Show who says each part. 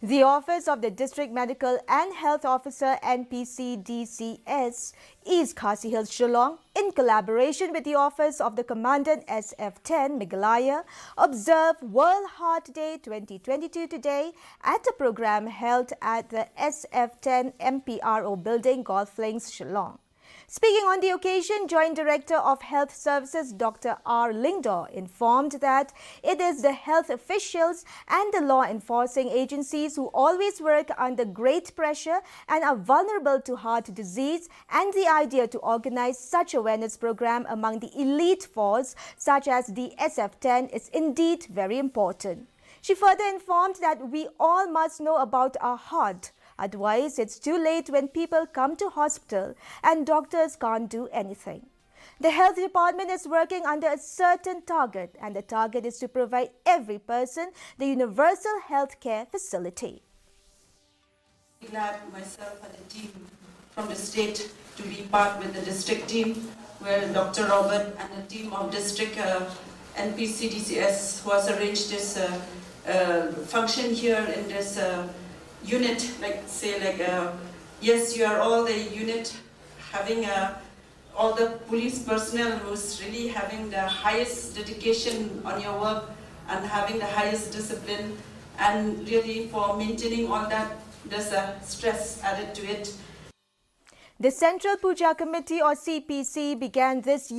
Speaker 1: The Office of the District Medical and Health Officer NPCDCS East Khasi Hills, Shillong, in collaboration with the Office of the Commandant SF10 Meghalaya, observe World Heart Day 2022 today at a program held at the SF10 MPRO building, Golf Links, Shillong. Speaking on the occasion, Joint Director of Health Services Dr. R. Lingdor informed that it is the health officials and the law enforcing agencies who always work under great pressure and are vulnerable to heart disease, and the idea to organize such awareness program among the elite force such as the SF10 is indeed very important. She further informed that we all must know about our heart. Otherwise, it's too late when people come to hospital and doctors can't do anything. The health department is working under a certain target, and the target is to provide every person the universal health care facility.
Speaker 2: Glad myself and the team from the state to be part with the district team, where Dr. Robert and the team of district NPCDCS who has arranged this function here in this unit, yes, you are all the unit having all the police personnel who's really having the highest dedication on your work and having the highest discipline, and really for maintaining all that, there's a stress added to it.
Speaker 1: The Central Puja Committee or CPC began this year